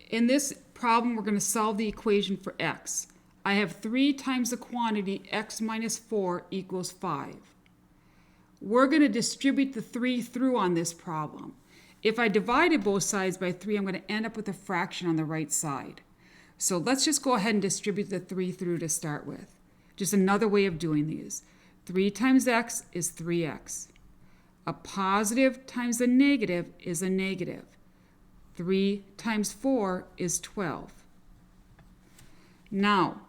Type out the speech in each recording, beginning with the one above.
In this problem, we're going to solve the equation for x. I have 3 times the quantity x minus 4 equals 5. We're going to distribute the 3 through on this problem. If I divided both sides by 3, I'm going to end up with a fraction on the right side. So let's just go ahead and distribute the 3 through to start with. Just another way of doing these. 3 times x is 3x. A positive times a negative is a negative. 3 times 4 is 12. Now,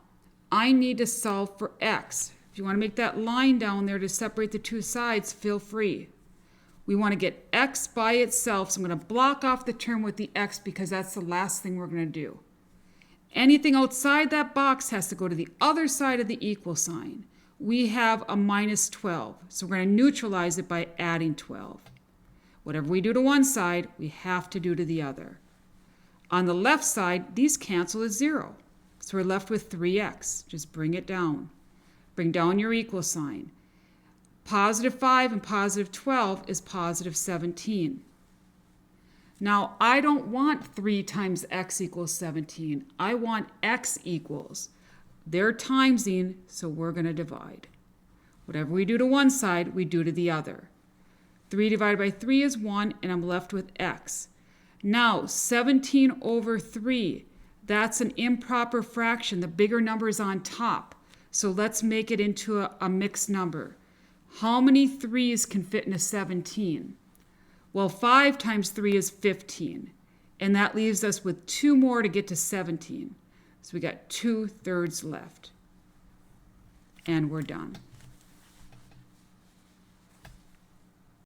I need to solve for x. If you want to make that line down there to separate the two sides, feel free. We want to get x by itself, so I'm going to block off the term with the x because that's the last thing we're going to do. Anything outside that box has to go to the other side of the equal sign. We have a minus 12, so we're going to neutralize it by adding 12. Whatever we do to one side, we have to do to the other. On the left side, these cancel at 0. So we're left with 3x. Just bring it down. Bring down your equal sign. Positive 5 and positive 12 is positive 17. Now, I don't want 3 times x equals 17. I want x equals. They're timesing, so we're going to divide. Whatever we do to one side, we do to the other. 3 divided by 3 is 1, and I'm left with x. Now, 17 over 3, that's an improper fraction. The bigger number is on top. So let's make it into a mixed number. How many 3's can fit in a 17? Well, 5 times 3 is 15. And that leaves us with 2 more to get to 17. So we got 2/3 left. And we're done.